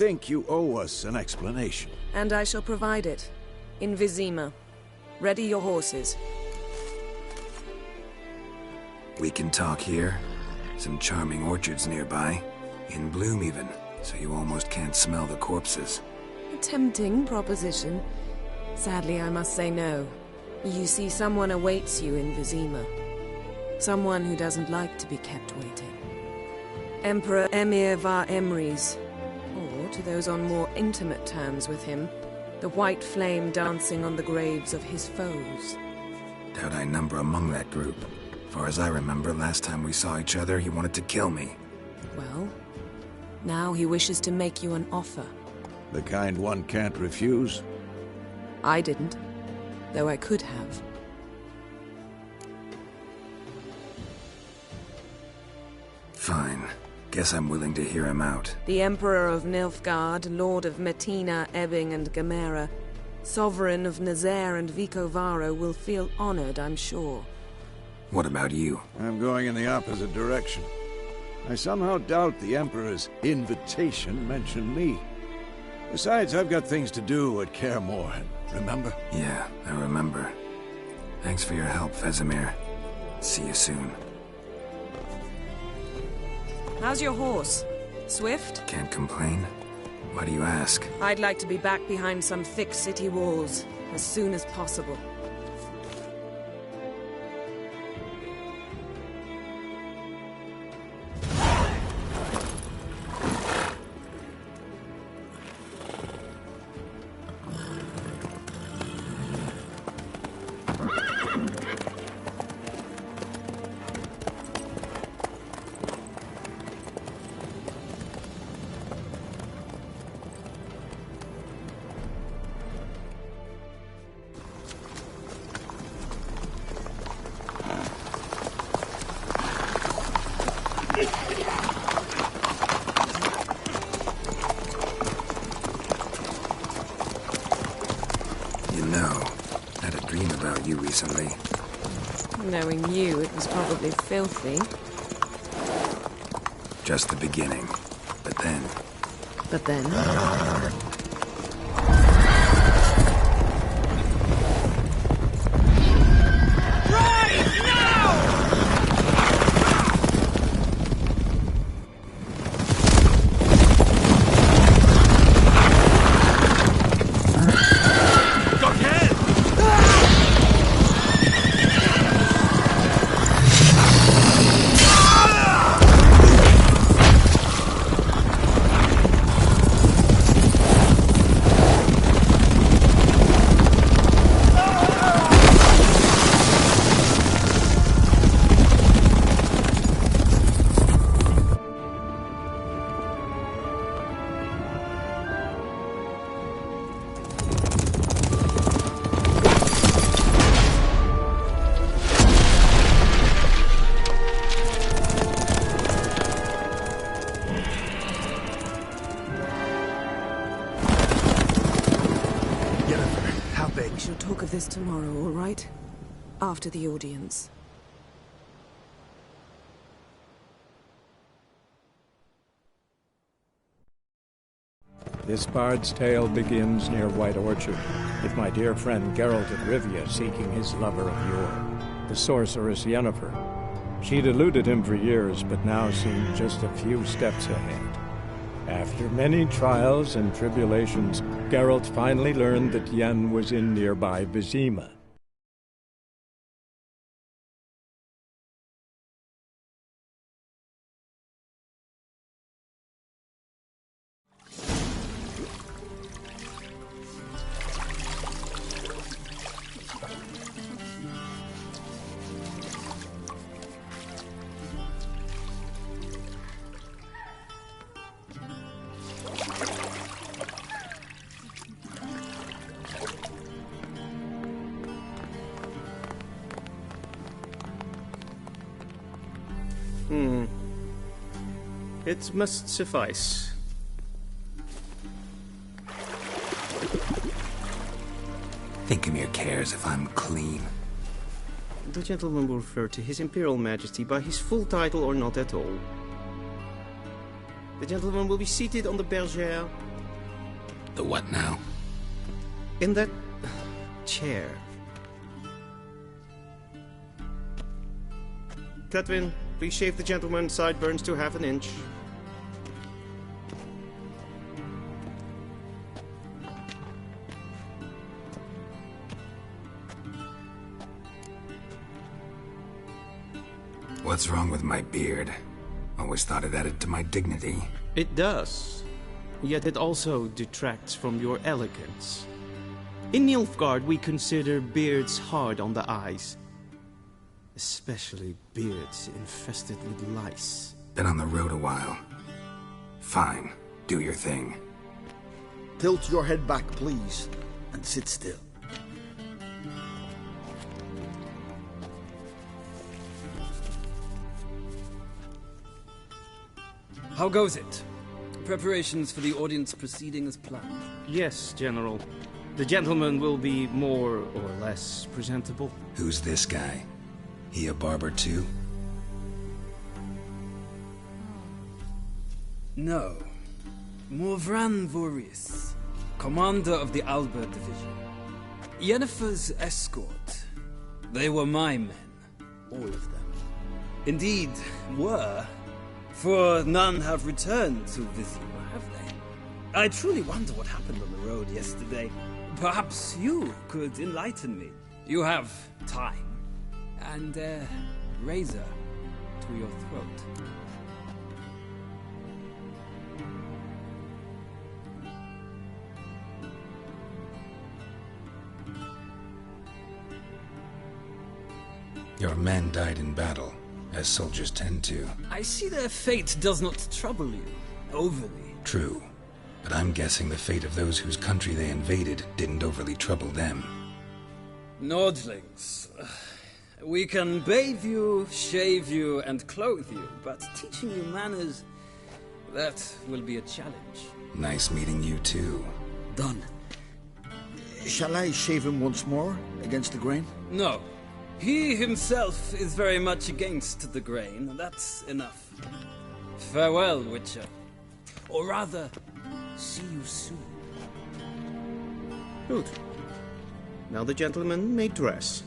think you owe us an explanation. And I shall provide it. In Vizima. Ready your horses. We can talk here. Some charming orchards nearby. In bloom even, so you almost can't smell the corpses. A tempting proposition. Sadly, I must say no. You see, someone awaits you in Vizima. Someone who doesn't like to be kept waiting. Emperor Emir var Emrys. Or, to those on more intimate terms with him, the white flame dancing on the graves of his foes. Doubt I number among that group. Far as I remember, last time we saw each other, he wanted to kill me. Well, now he wishes to make you an offer. The kind one can't refuse? I didn't, though I could have. Fine. Guess I'm willing to hear him out. The Emperor of Nilfgaard, Lord of Metina, Ebbing and Gamera, Sovereign of Nazaire and Vicovaro will feel honored, I'm sure. What about you? I'm going in the opposite direction. I somehow doubt the Emperor's invitation mentioned me. Besides, I've got things to do at Kaer Morhen, remember? Yeah, I remember. Thanks for your help, Vesemir. See you soon. How's your horse? Swift? Can't complain. Why do you ask? I'd like to be back behind some thick city walls, as soon as possible. Recently. Knowing you, it was probably filthy. Just the beginning. But then... But then? This tomorrow, all right? After the audience. This bard's tale begins near White Orchard, with my dear friend Geralt of Rivia seeking his lover of yore, the sorceress Yennefer. She'd eluded him for years, but now seemed just a few steps ahead. After many trials and tribulations, Geralt finally learned that Yen was in nearby Vizima. It must suffice. Thinkemere cares if I'm clean. The gentleman will refer to His Imperial Majesty by his full title or not at all. The gentleman will be seated on the bergère, The what now? In that chair. Cletwin, please shave the gentleman's sideburns to half an inch. What's wrong with my beard? Always thought it added to my dignity. It does. Yet it also detracts from your elegance. In Nilfgaard, we consider beards hard on the eyes. Especially beards infested with lice. Been on the road a while. Fine. Do your thing. Tilt your head back, please, and sit still. How goes it? Preparations for the audience proceeding as planned? Yes, General. The gentleman will be more or less presentable. Who's this guy? He a barber too? No. Morvran Voris, commander of the Alba Division. Yennefer's escort. They were my men. All of them. Indeed, were. For none have returned to Vizima, have they? I truly wonder what happened on the road yesterday. Perhaps you could enlighten me. You have time. And a razor to your throat. Your men died in battle, as soldiers tend to. I see their fate does not trouble you overly. True, but I'm guessing the fate of those whose country they invaded didn't overly trouble them. Nordlings. We can bathe you, shave you, and clothe you, but teaching you manners, that will be a challenge. Nice meeting you too. Done. Shall I shave him once more, against the grain? No. He himself is very much against the grain. That's enough. Farewell, Witcher. Or rather, see you soon. Good. Now the gentleman may dress.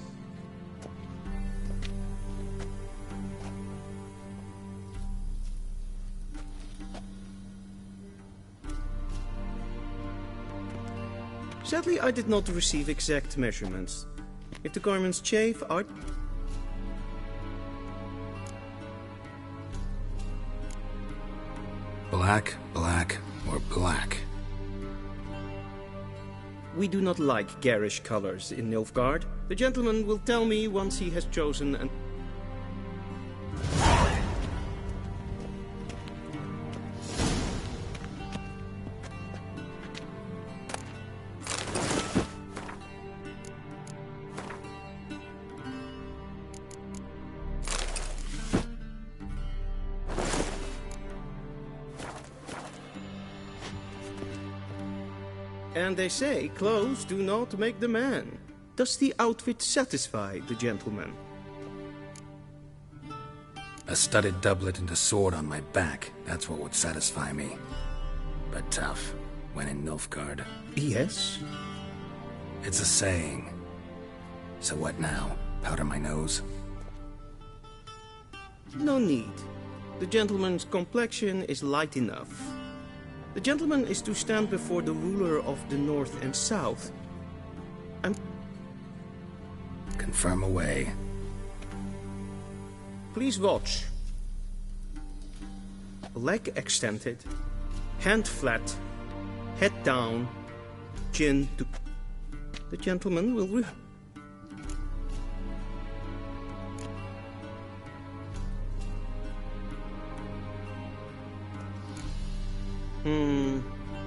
Sadly, I did not receive exact measurements. If the garments chafe, Black, black, or black? We do not like garish colors in Nilfgaard. The gentleman will tell me once he has chosen an... And they say clothes do not make the man. Does the outfit satisfy the gentleman? A studded doublet and a sword on my back, that's what would satisfy me. But tough, when in Nilfgaard. Yes. It's a saying. So what now? Powder my nose? No need. The gentleman's complexion is light enough. The gentleman is to stand before the ruler of the North and South. Confirm away. Please watch. Leg extended, hand flat, head down, chin to... The gentleman will...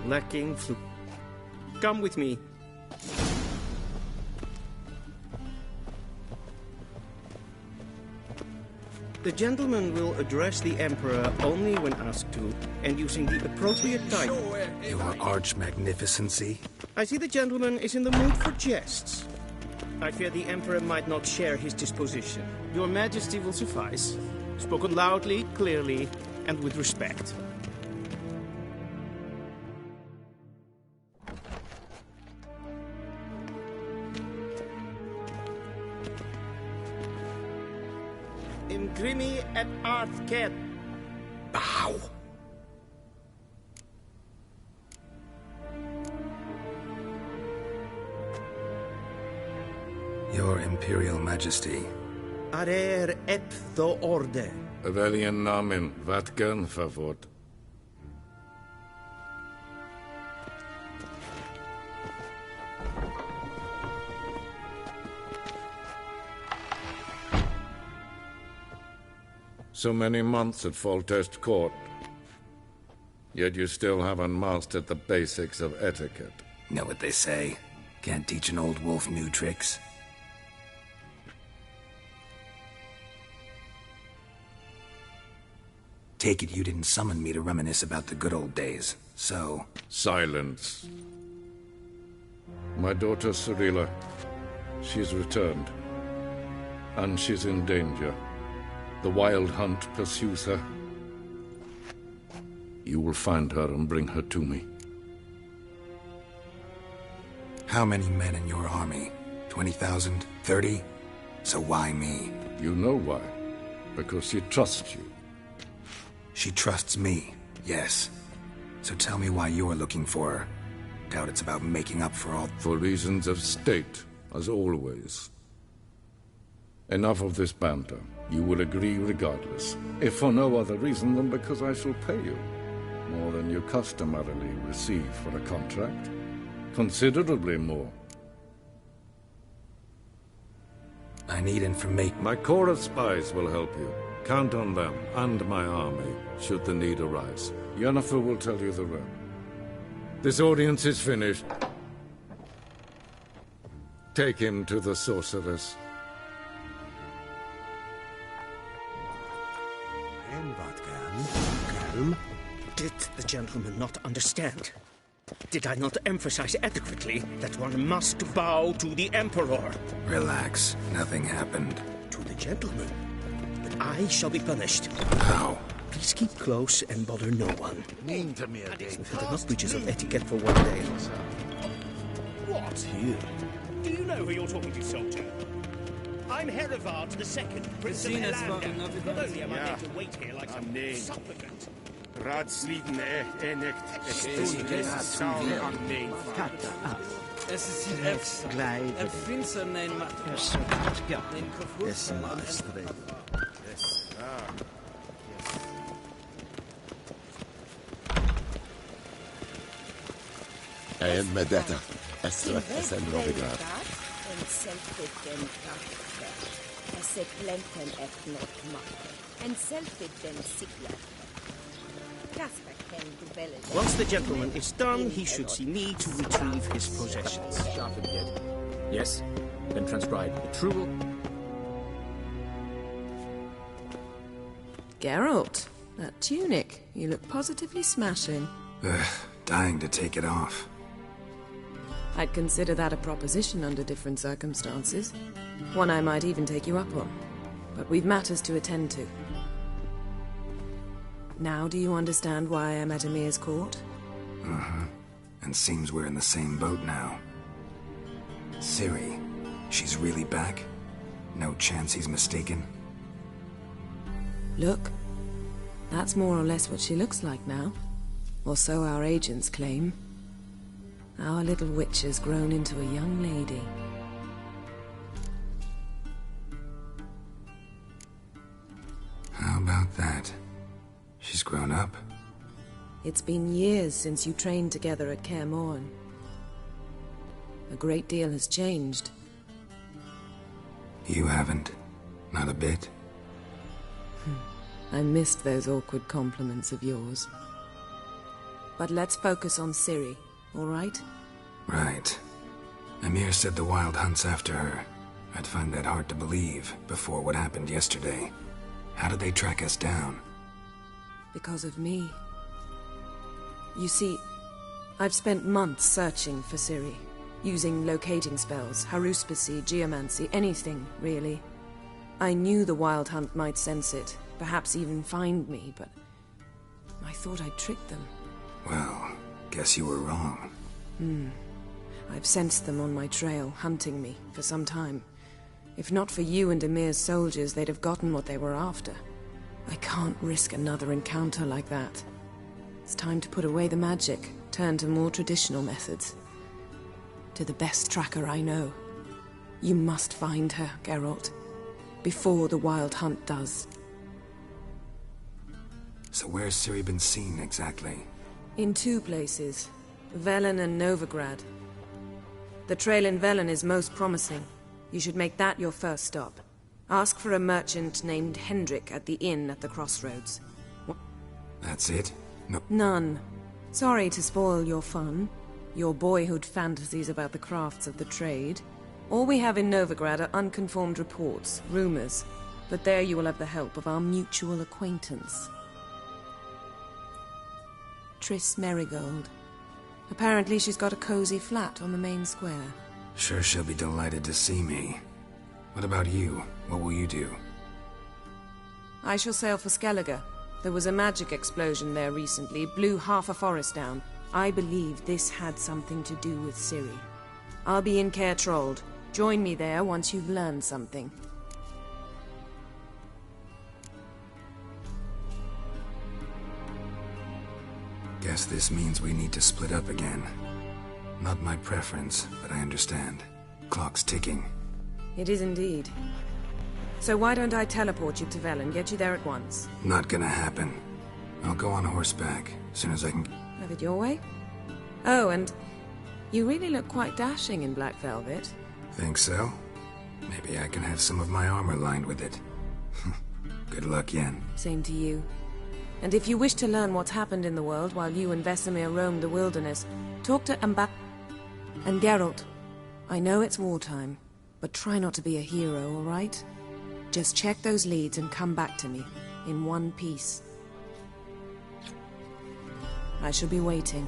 Lacking flu. Come with me. The gentleman will address the Emperor only when asked to, and using the appropriate title. Your arch magnificency? I see the gentleman is in the mood for jests. I fear the Emperor might not share his disposition. Your Majesty will suffice. Spoken loudly, clearly, and with respect. Grimi et Arthket. Bow. Your Imperial Majesty. Arer ep the orde. Aurelian namen, vatgen favort. So many months at Foltest Court. Yet you still haven't mastered the basics of etiquette. Know what they say? Can't teach an old wolf new tricks. Take it you didn't summon me to reminisce about the good old days, so... Silence. My daughter Cirilla, she's returned. And she's in danger. The Wild Hunt pursues her. You will find her and bring her to me. How many men in your army? 20,000? 30? So why me? You know why. Because she trusts you. She trusts me, yes. So tell me why you're looking for her. Doubt it's about making up for all... For reasons of state, as always. Enough of this banter. You will agree regardless. If for no other reason than because I shall pay you. More than you customarily receive for a contract. Considerably more. I need information. My corps of spies will help you. Count on them, and my army, should the need arise. Yennefer will tell you the rest. This audience is finished. Take him to the sorceress. Did the gentleman not understand? Did I not emphasize adequately that one must bow to the Emperor? Relax. Nothing happened. To the gentleman. But I shall be punished. How? Please keep close and bother no one. Mean to me again. We've had enough breaches of etiquette for one day. What? You. Do you know who you're talking to, soldier? I'm Herivard II, Prince of Seen us Helander. fucking up Not only am I Yeah. made to wait here like some name. supplicant, Radsliden enekt Es ist hier Finster nein Matt. Den Kofus. En med detta, sen Rovigrad. Once the gentleman is done, he should see me to retrieve his possessions. Yes, then transcribe the true... Geralt, that tunic. You look positively smashing. Ugh, dying to take it off. I'd consider that a proposition under different circumstances. One I might even take you up on. But we've matters to attend to. Now do you understand why I'm at Emir's court? Uh-huh. And seems we're in the same boat now. Ciri, she's really back? No chance he's mistaken? Look. That's more or less what she looks like now. Or so our agents claim. Our little witch has grown into a young lady. How about that? She's grown up? It's been years since you trained together at Kaer Morhen. A great deal has changed. You haven't. Not a bit. I missed those awkward compliments of yours. But let's focus on Ciri, all right? Right. Emir said the Wild Hunt's after her. I'd find that hard to believe before what happened yesterday. How did they track us down? Because of me. You see, I've spent months searching for Ciri, using locating spells, haruspicy, geomancy, anything, really. I knew the Wild Hunt might sense it, perhaps even find me, but I thought I'd tricked them. Well, guess you were wrong. I've sensed them on my trail, hunting me, for some time. If not for you and Emir's soldiers, they'd have gotten what they were after. I can't risk another encounter like that. It's time to put away the magic, turn to more traditional methods. To the best tracker I know. You must find her, Geralt. Before the Wild Hunt does. So where's Ciri been seen, exactly? In 2 places. Velen and Novigrad. The trail in Velen is most promising. You should make that your first stop. Ask for a merchant named Hendrik at the inn at the crossroads. That's it? No. None. Sorry to spoil your fun. Your boyhood fantasies about the crafts of the trade. All we have in Novigrad are unconfirmed reports, rumors. But there you will have the help of our mutual acquaintance. Triss Merigold. Apparently she's got a cozy flat on the main square. Sure she'll be delighted to see me. What about you? What will you do? I shall sail for Skellige. There was a magic explosion there recently, blew half a forest down. I believe this had something to do with Ciri. I'll be in Caer Trold. Join me there once you've learned something. Guess this means we need to split up again. Not my preference, but I understand. Clock's ticking. It is indeed. So why don't I teleport you to Velen, get you there at once? Not gonna happen. I'll go on horseback, as soon as I can... Have it your way? Oh, and you really look quite dashing in black velvet. Think so? Maybe I can have some of my armor lined with it. Good luck, Yen. Same to you. And if you wish to learn what's happened in the world while you and Vesemir roamed the wilderness, talk to And Geralt, I know it's wartime, but try not to be a hero, all right? Just check those leads and come back to me, in one piece. I shall be waiting.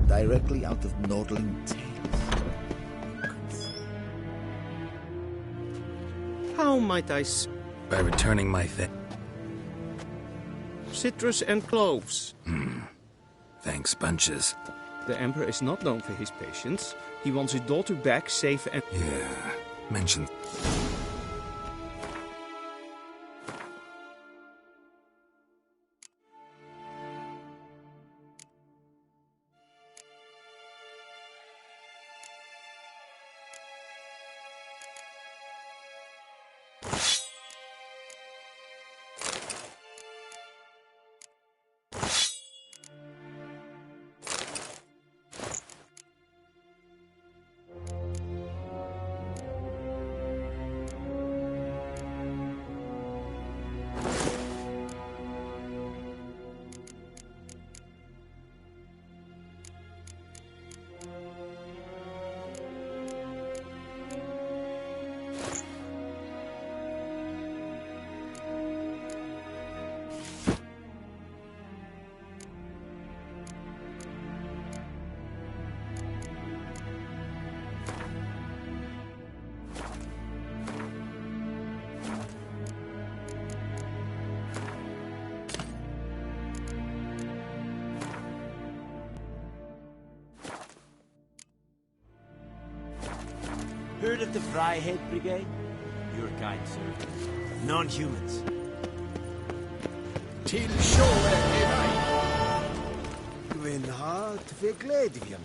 Directly out of Nordling Tales. How might I By returning my citrus and cloves. Thanks, bunches. The Emperor is not known for his patience. He wants his daughter back safe and... Yeah, mention... Heard of the Vryheid Brigade? Your kind, sir. Non-humans. Till shore tonight. Gwyn hart fi gledvion.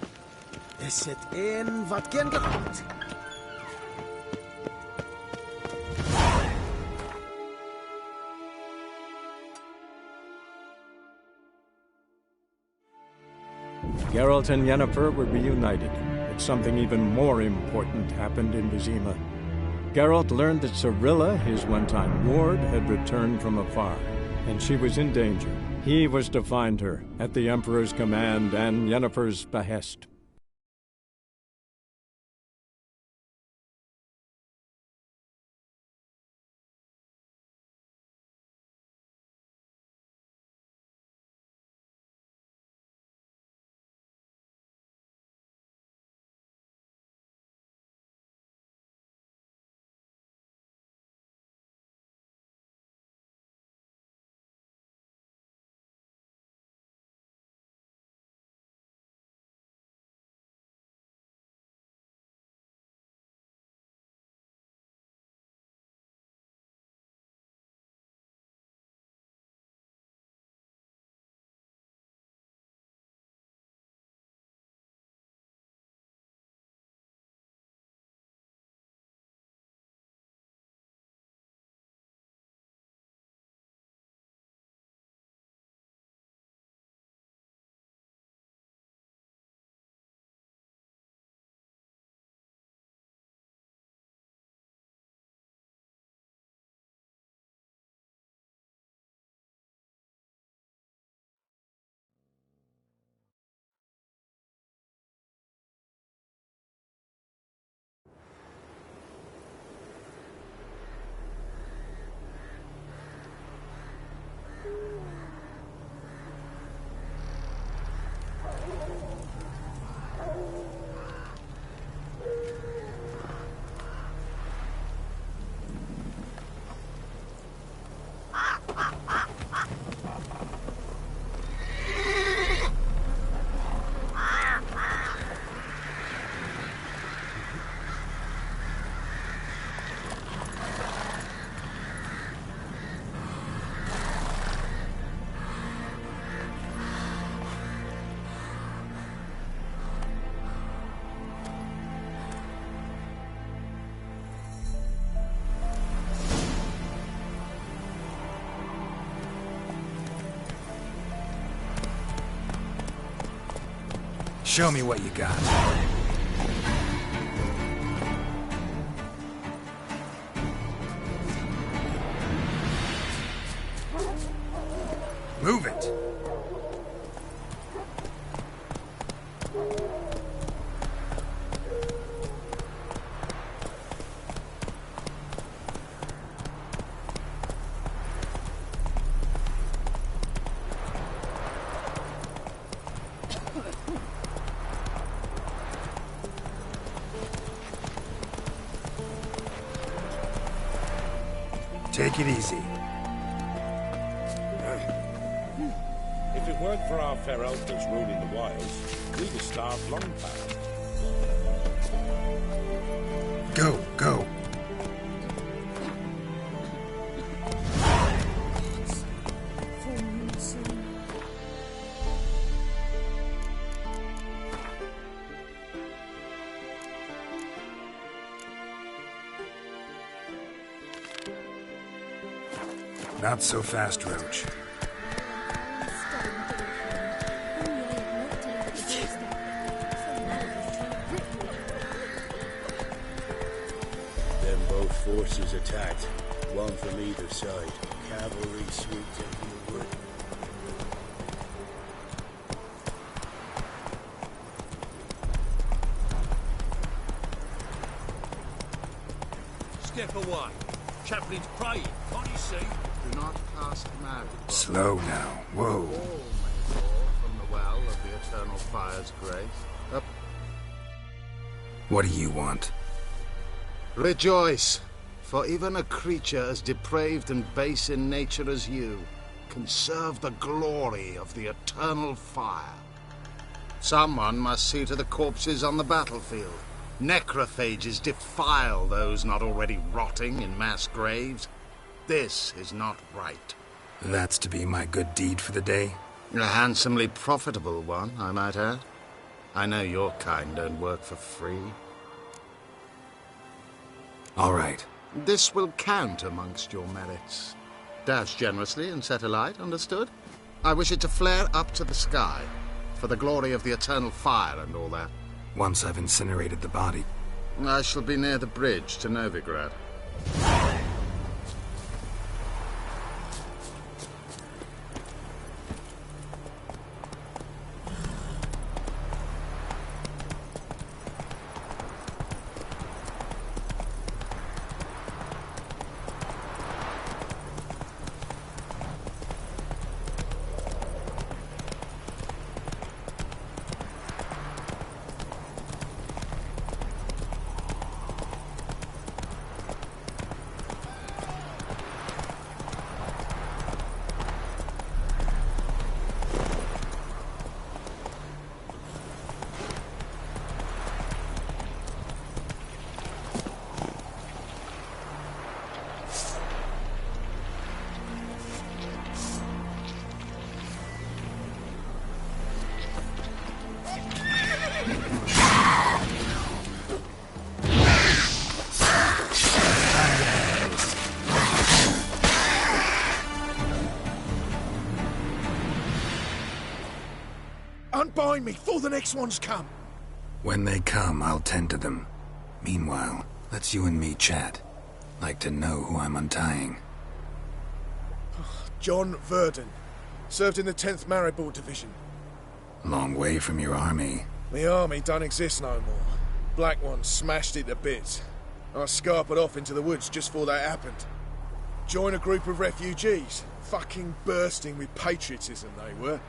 Is het een wat gen gehad? Geralt and Yennefer were reunited, but something even more important happened in Vizima. Geralt learned that Cirilla, his one-time ward, had returned from afar, and she was in danger. He was to find her, at the Emperor's command and Yennefer's behest. Show me what you got. Move it! Take it easy. If it weren't for our fair elders ruling the wilds, we'd have starved long past. Go, go. Not so fast, Roach. Then both forces attacked, one from either side. Cavalry swept into the wood. Step away. Chaplain's praying, can't you see? Do not cast magic. Slow now. Whoa. All may fall from the well of the eternal fire's grace. Up. What do you want? Rejoice, for even a creature as depraved and base in nature as you can serve the glory of the eternal fire. Someone must see to the corpses on the battlefield. Necrophages defile those not already rotting in mass graves. This is not right. That's to be my good deed for the day? A handsomely profitable one, I might add. I know your kind don't work for free. All right. This will count amongst your merits. Dash generously and set alight, understood? I wish it to flare up to the sky, for the glory of the eternal fire and all that. Once I've incinerated the body. I shall be near the bridge to Novigrad. Unbind me before the next ones come. When they come, I'll tend to them. Meanwhile, let's you and me chat. Like to know who I'm untying. John Verdon. Served in the 10th Maribor Division. Long way from your army. The army don't exist no more. Black Ones smashed it to bits. I scarpered off into the woods just before that happened. Joined a group of refugees. Fucking bursting with patriotism they were.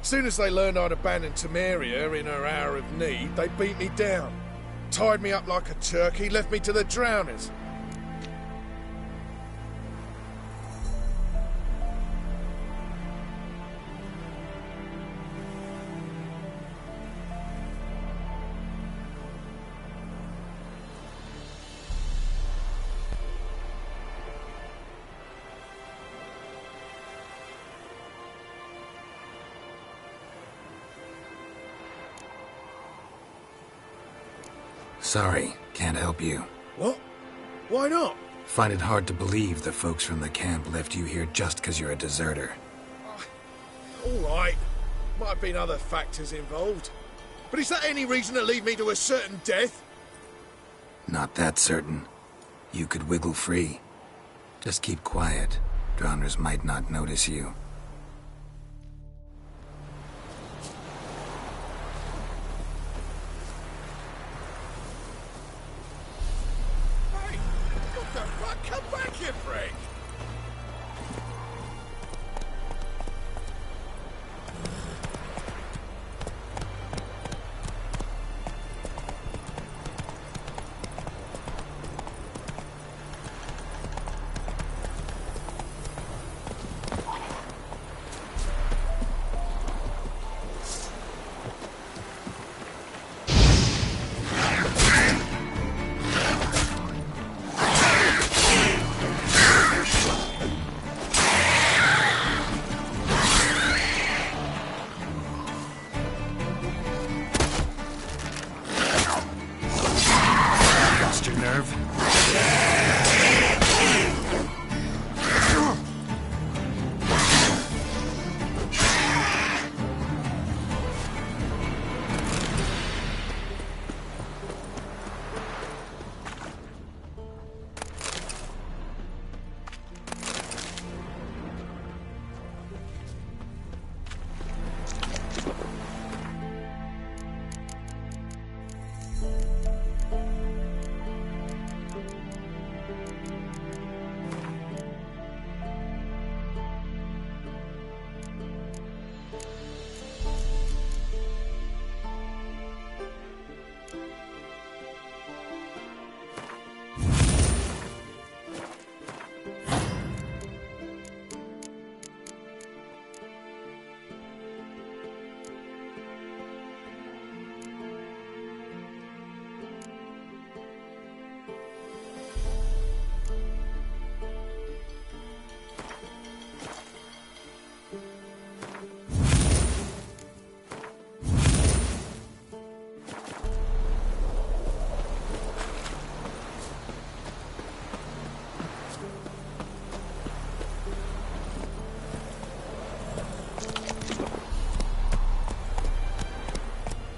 Soon as they learned I'd abandoned Temeria in her hour of need, they beat me down. Tied me up like a turkey, left me to the drowners. Sorry, can't help you. What? Why not? Find it hard to believe the folks from the camp left you here just because you're a deserter. All right. Might have been other factors involved. But is that any reason to leave me to a certain death? Not that certain. You could wiggle free. Just keep quiet. Drowners might not notice you. Hey, what the fuck? Come back here, Frank!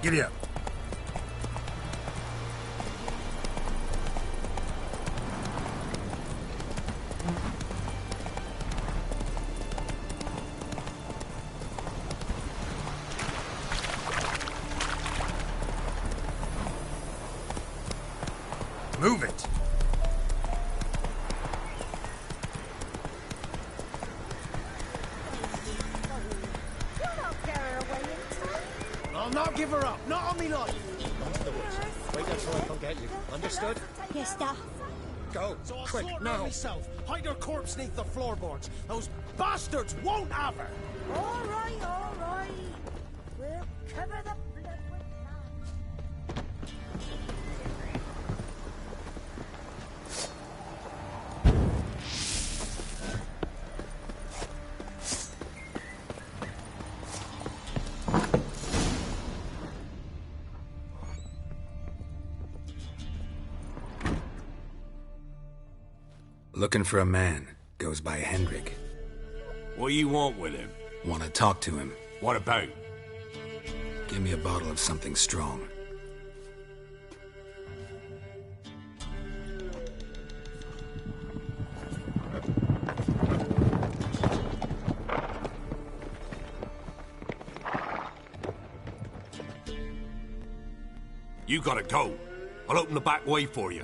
Giddy up. Move it. I'll not give her up. Not on me life. Go to the woods. Wait until I come get you. Understood? Yes, Dad. Go. So I'll Quick, slaughter now. myself. Hide her corpse neath the floorboards. Those bastards won't have her. All right, all right. We'll cover the blood with blood. Looking for a man. Goes by Hendrik. What do you want with him? Want to talk to him. What about? Give me a bottle of something strong. You gotta go. I'll open the back way for you.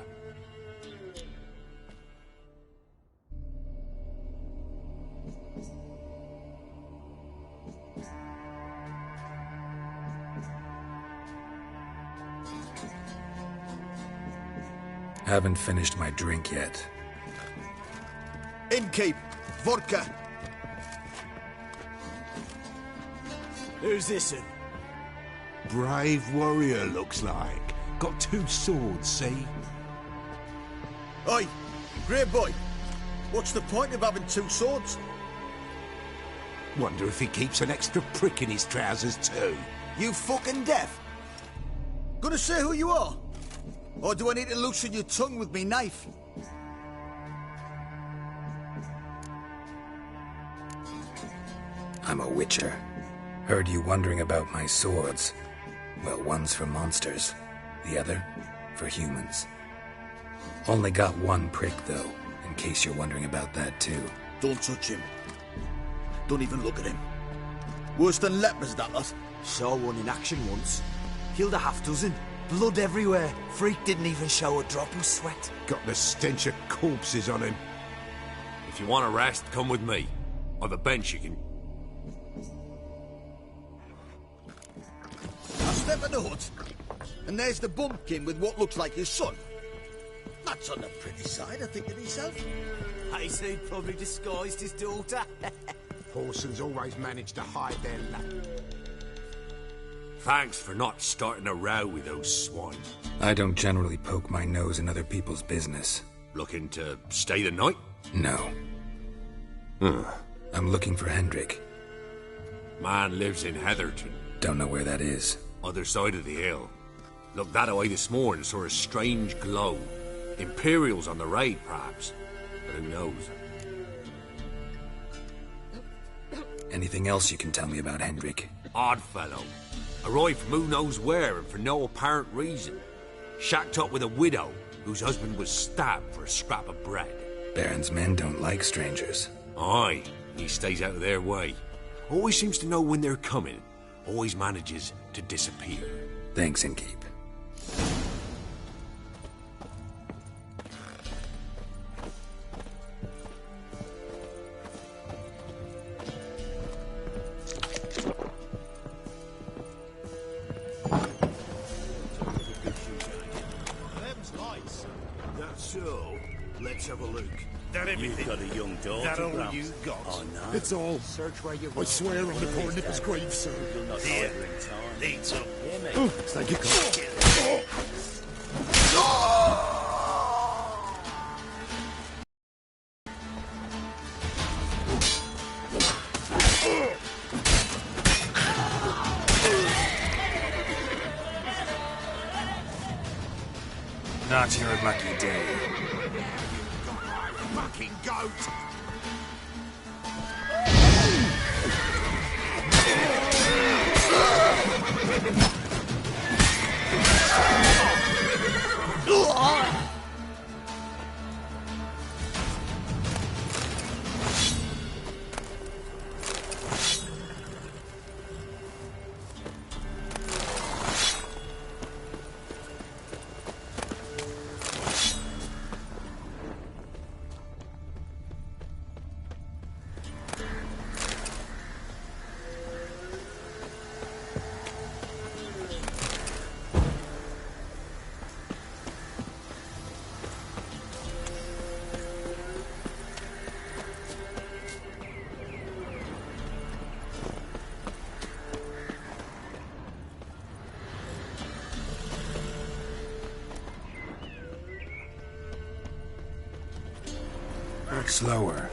Haven't finished my drink yet. Innkeep, vodka. Who's this in? Brave warrior, looks like. Got 2 swords, see? Oi, grey boy. What's the point of having 2 swords? Wonder if he keeps an extra prick in his trousers too. You fucking deaf? Gonna say who you are? Or do I need to loosen your tongue with me knife? I'm a witcher. Heard you wondering about my swords. Well, one's for monsters, the other for humans. Only got one prick, though, in case you're wondering about that, too. Don't touch him. Don't even look at him. Worse than lepers, that lot. Saw one in action once. Killed a half-dozen. Blood everywhere. Freak didn't even show a drop of sweat. Got the stench of corpses on him. If you want a rest, come with me. I've a bench you can... I step in the hut, and there's the bumpkin with what looks like his son. That's on the pretty side, I think to myself. I say he'd probably disguised his daughter. Parsons always managed to hide their luck. Thanks for not starting a row with those swine. I don't generally poke my nose in other people's business. Looking to stay the night? No. I'm looking for Hendrik. Man lives in Heatherton. Don't know where that is. Other side of the hill. Looked that away this morning, saw a strange glow. Imperials on the raid, perhaps. But who knows? Anything else you can tell me about Hendrik? Odd fellow. Arrived from who knows where and for no apparent reason. Shacked up with a widow whose husband was stabbed for a scrap of bread. Baron's men don't like strangers. Aye, he stays out of their way. Always seems to know when they're coming. Always manages to disappear. Thanks, Innkeep. That's so. Let's have a look. That everything? You've got a young daughter. That all perhaps? you got? Oh, no. It's all. Search where you I swear on the poor nipper's grave, sir. You'll not Here. hide her in time. Leads up. Yeah, mate. Oh, thank you, God. Not your lucky day. Fucking goat! Slower.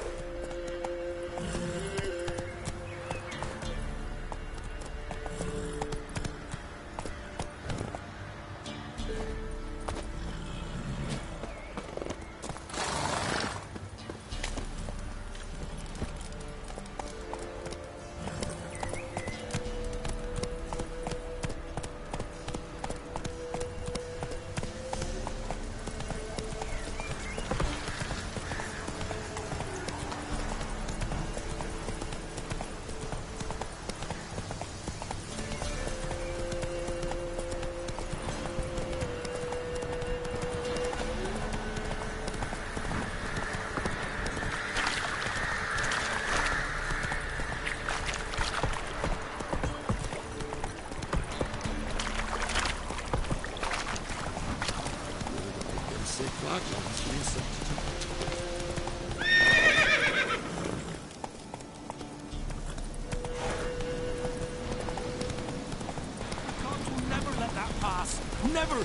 Never!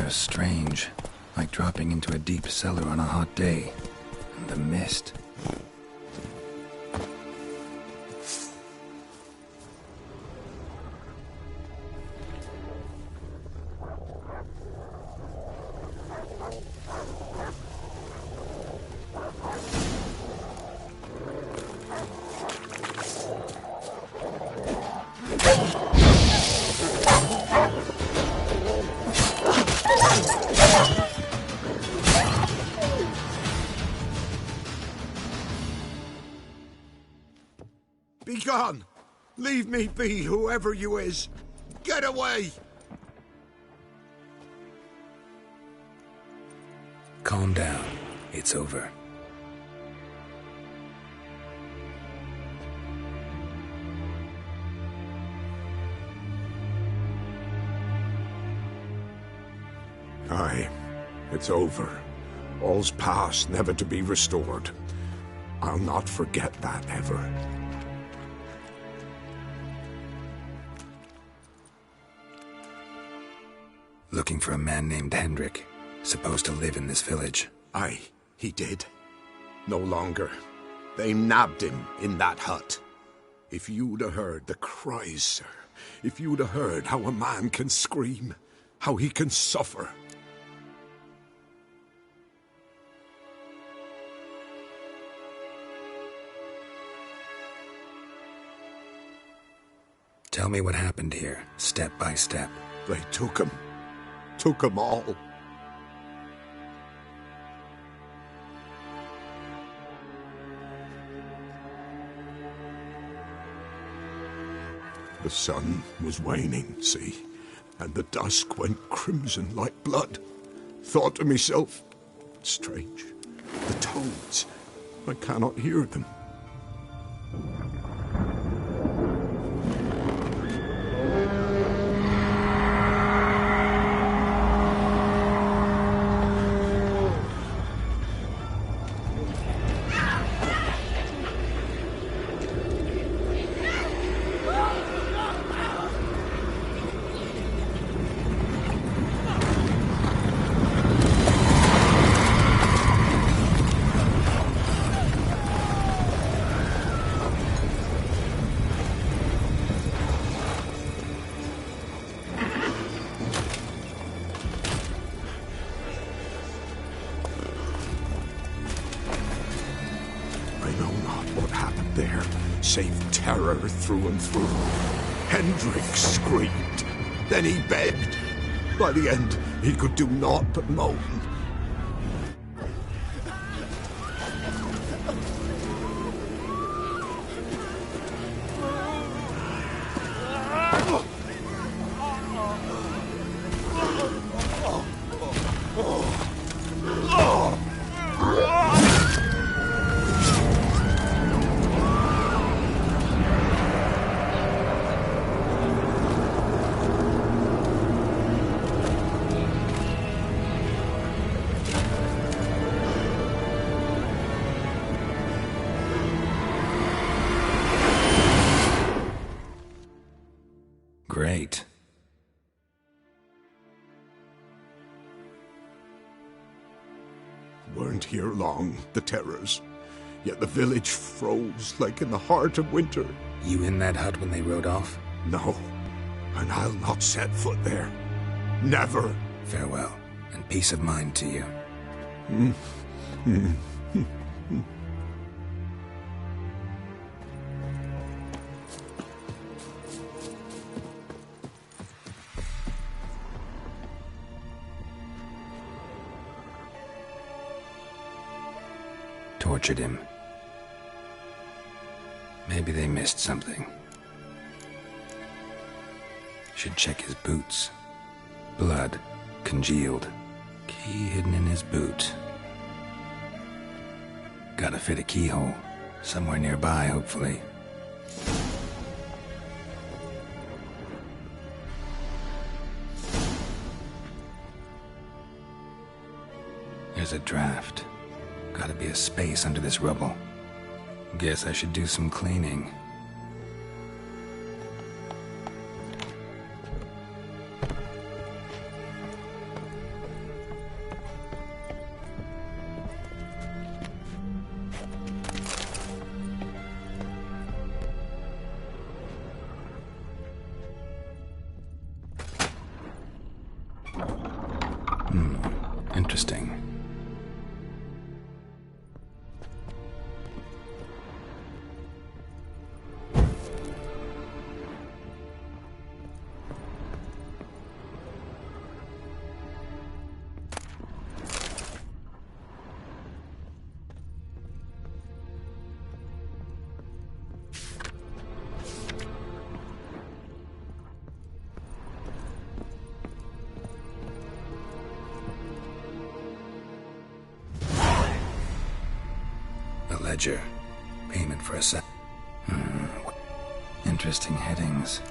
air is strange, like dropping into a deep cellar on a hot day. And the mist. Be gone! Leave me be, whoever you is! Get away! Calm down. It's over. Aye, it's over. All's past, never to be restored. I'll not forget that ever. Looking for a man named Hendrik, supposed to live in this village. Aye, he did. No longer. They nabbed him in that hut. If you'd have heard the cries, sir, if you'd have heard how a man can scream, how he can suffer. Tell me what happened here, step by step. They took him. Took them all. The sun was waning, see, and the dusk went crimson like blood. Thought to myself, strange, the toads, I cannot hear them. Save terror through and through. Hendrik screamed. Then he begged. By the end, he could do naught but moan. Great. Weren't here long, the terrors. Yet the village froze like in the heart of winter. You in that hut when they rode off? No, and I'll not set foot there. Never. Farewell, and peace of mind to you. Tortured him. Maybe they missed something. Should check his boots. Blood, congealed. Key hidden in his boot. Gotta fit a keyhole. Somewhere nearby, hopefully. There's a draft. Gotta be a space under this rubble. Guess I should do some cleaning. Interesting. Ledger. Payment for a set. Interesting headings.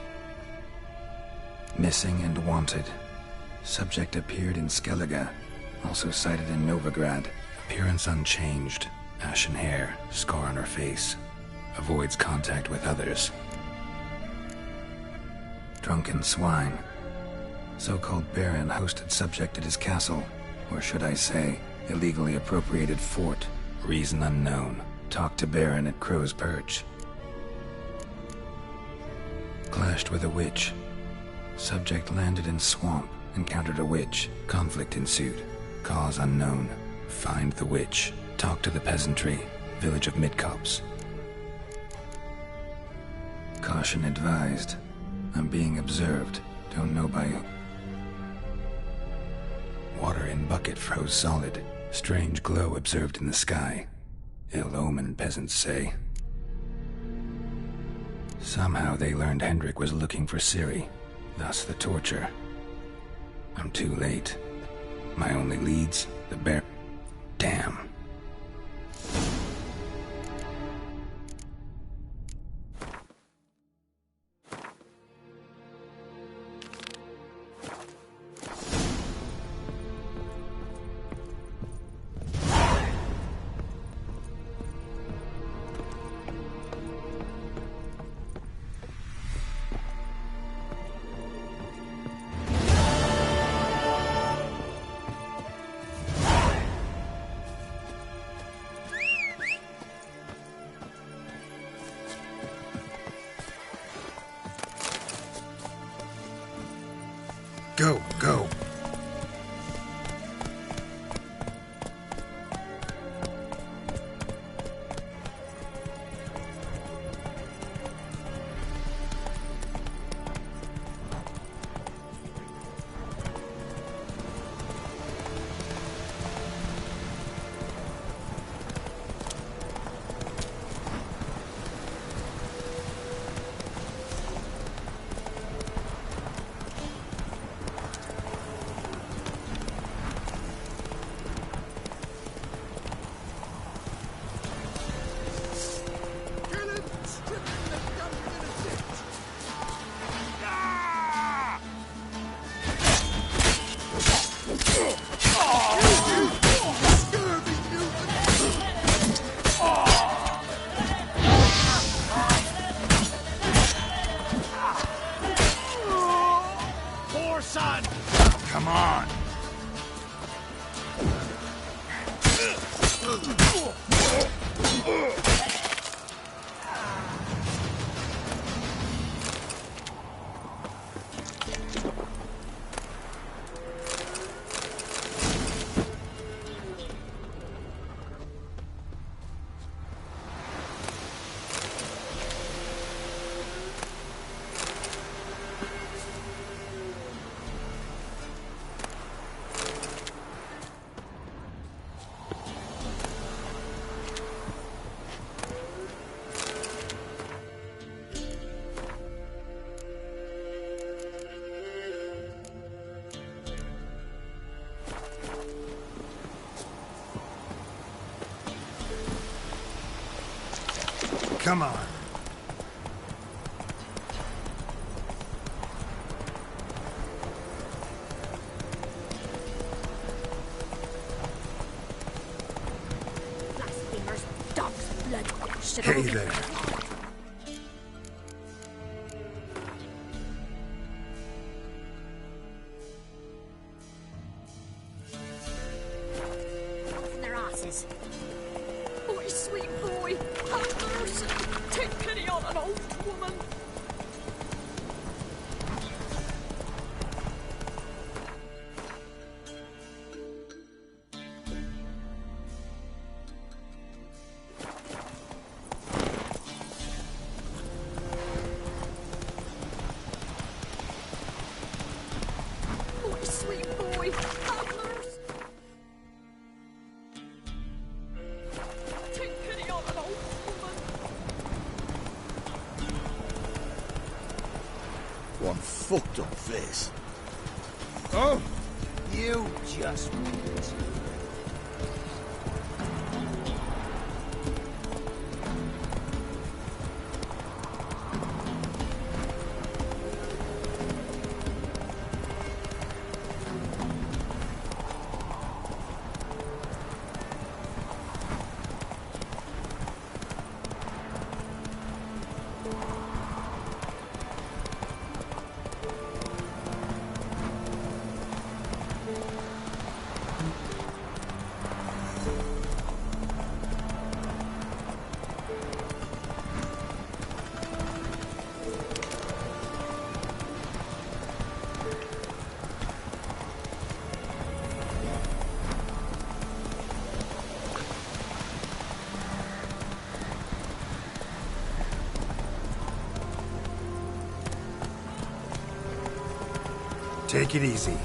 Missing and wanted. Subject appeared in Skellige. Also sighted in Novigrad. Appearance unchanged. Ashen hair. Scar on her face. Avoids contact with others. Drunken swine. So-called Baron hosted subject at his castle. Or should I say, illegally appropriated fort. Reason unknown. Talked to Baron at Crow's Perch. Clashed with a witch. Subject landed in swamp. Encountered a witch. Conflict ensued. Cause unknown. Find the witch. Talk to the peasantry. Village of Midcopse. Caution advised. I'm being observed. Don't know by who. Water in bucket froze solid. Strange glow observed in the sky. Ill omen, peasants say. Somehow they learned Hendrik was looking for Ciri, thus the torture. I'm too late. My only leads, the bear... Damn. Go, go. Come on. Come on. Blasphemers, dogs, blood. Hey there. In their asses. Boy, sweet boy, have mercy. Take pity on an old woman. fucked up face. Oh! You just wait. Take it easy.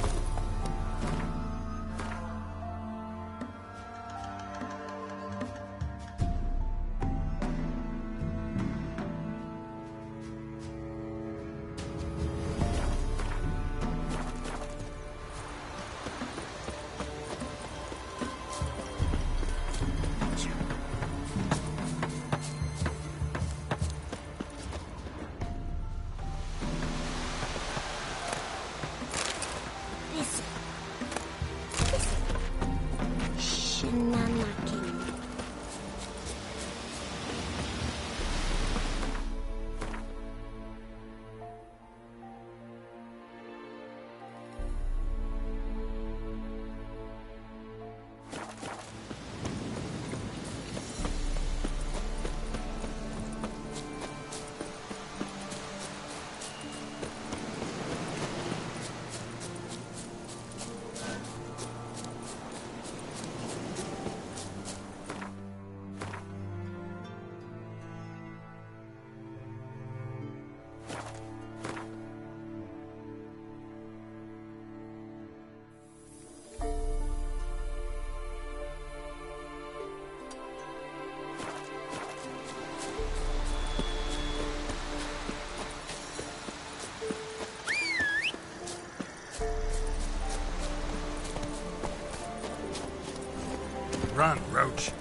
Run, Roach.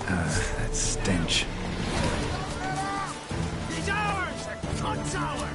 That stench. He's ours! The cunt's ours!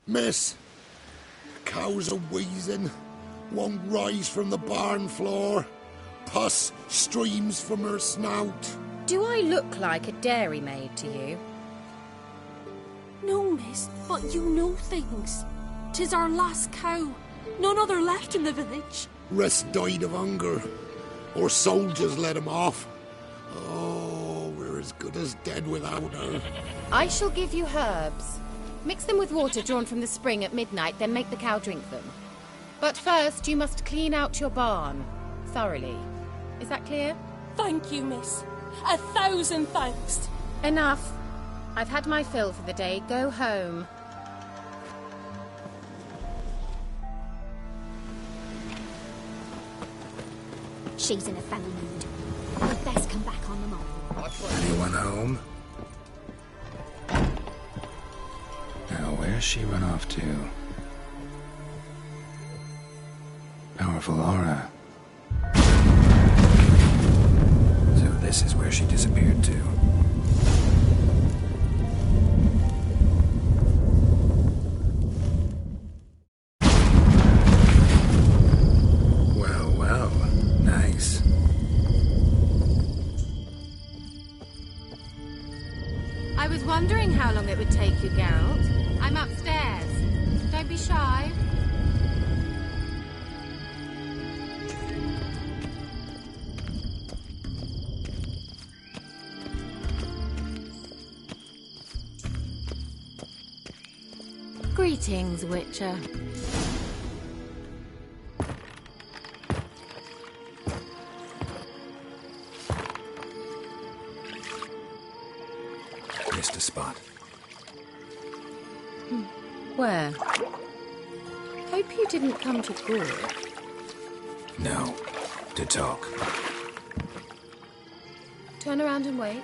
Miss, cows are wheezing, won't rise from the barn floor, pus streams from her snout. Do I look like a dairymaid to you? No, miss, but you know things. 'Tis our last cow. None other left in the village. Rest died of hunger, or soldiers let him off. Oh, we're as good as dead without her. I shall give you herbs. Mix them with water drawn from the spring at midnight, then make the cow drink them. But first, you must clean out your barn. Thoroughly. Is that clear? Thank you, miss. 1,000 thanks. Enough. I've had my fill for the day. Go home. She's in a foul mood. We'd best come back on them all. Anyone home? Now, where's she run off to? Powerful aura. So this is where she disappeared to. Well, well. Nice. I was wondering how long it would take you, Geralt. I'm upstairs. Don't be shy. Greetings, Witcher. Missed a spot. Where? Hope you didn't come to Gore. No. To talk. Turn around and wait.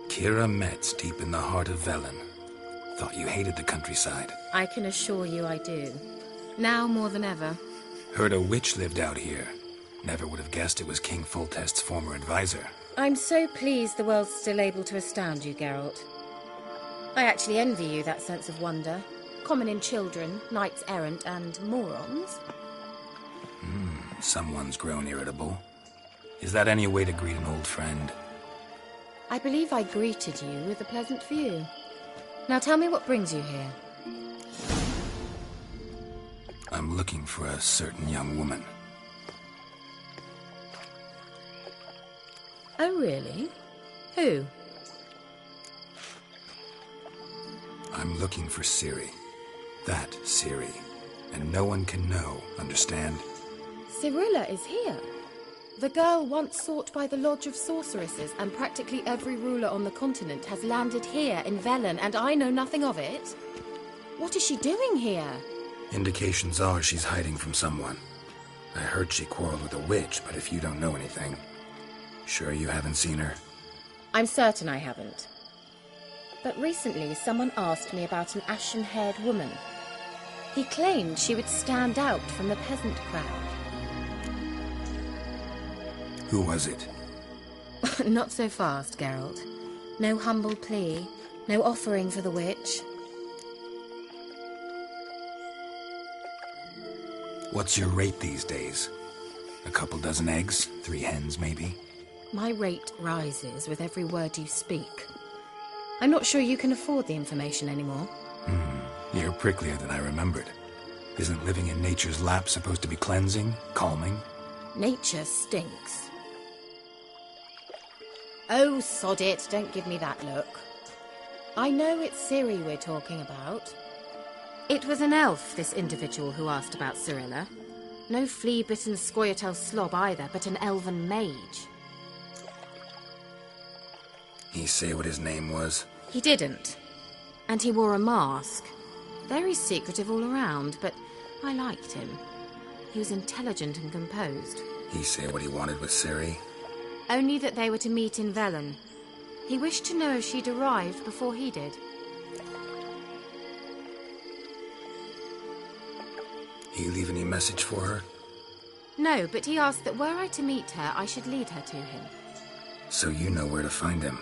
Kira Metz, deep in the heart of Velen. Thought you hated the countryside. I can assure you I do. Now more than ever. Heard a witch lived out here. Never would have guessed it was King Foltest's former advisor. I'm so pleased the world's still able to astound you, Geralt. I actually envy you that sense of wonder. Common in children, knights errant, and morons. Someone's grown irritable. Is that any way to greet an old friend? I believe I greeted you with a pleasant view. Now tell me what brings you here. I'm looking for a certain young woman. Oh, really? Who? I'm looking for Ciri. That Ciri. And no one can know, understand? Cirilla is here. The girl once sought by the Lodge of Sorceresses, and practically every ruler on the continent has landed here in Velen, and I know nothing of it. What is she doing here? Indications are she's hiding from someone. I heard she quarreled with a witch, but if you don't know anything, sure you haven't seen her? I'm certain I haven't. But recently someone asked me about an ashen-haired woman. He claimed she would stand out from the peasant crowd. Who was it? Not so fast, Geralt. No humble plea, no offering for the witch. What's your rate these days? A couple dozen eggs? 3 hens, maybe? My rate rises with every word you speak. I'm not sure you can afford the information anymore. You're pricklier than I remembered. Isn't living in nature's lap supposed to be cleansing, calming? Nature stinks. Oh, sod it, don't give me that look. I know it's Ciri we're talking about. It was an elf, this individual who asked about Cirilla. No flea-bitten Scoia'tael slob either, but an elven mage. He say what his name was? He didn't. And he wore a mask. Very secretive all around, but I liked him. He was intelligent and composed. He say what he wanted with Ciri? Only that they were to meet in Velen. He wished to know if she'd arrived before he did. He leave any message for her? No, but he asked that were I to meet her, I should lead her to him. So you know where to find him?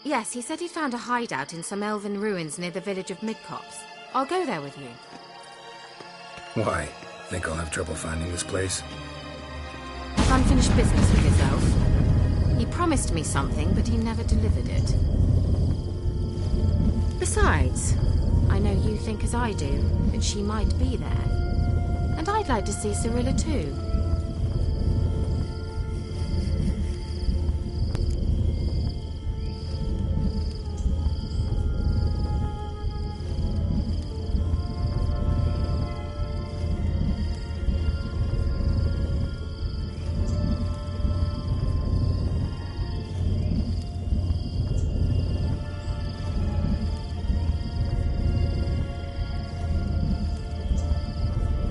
Yes, he said he'd found a hideout in some elven ruins near the village of Midcopse. I'll go there with you. Why? Think I'll have trouble finding this place? I've unfinished business with his elf. He promised me something, but he never delivered it. Besides, I know you think as I do, that she might be there. And I'd like to see Cyrilla too.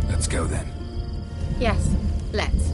Let's go then. Yes, let's.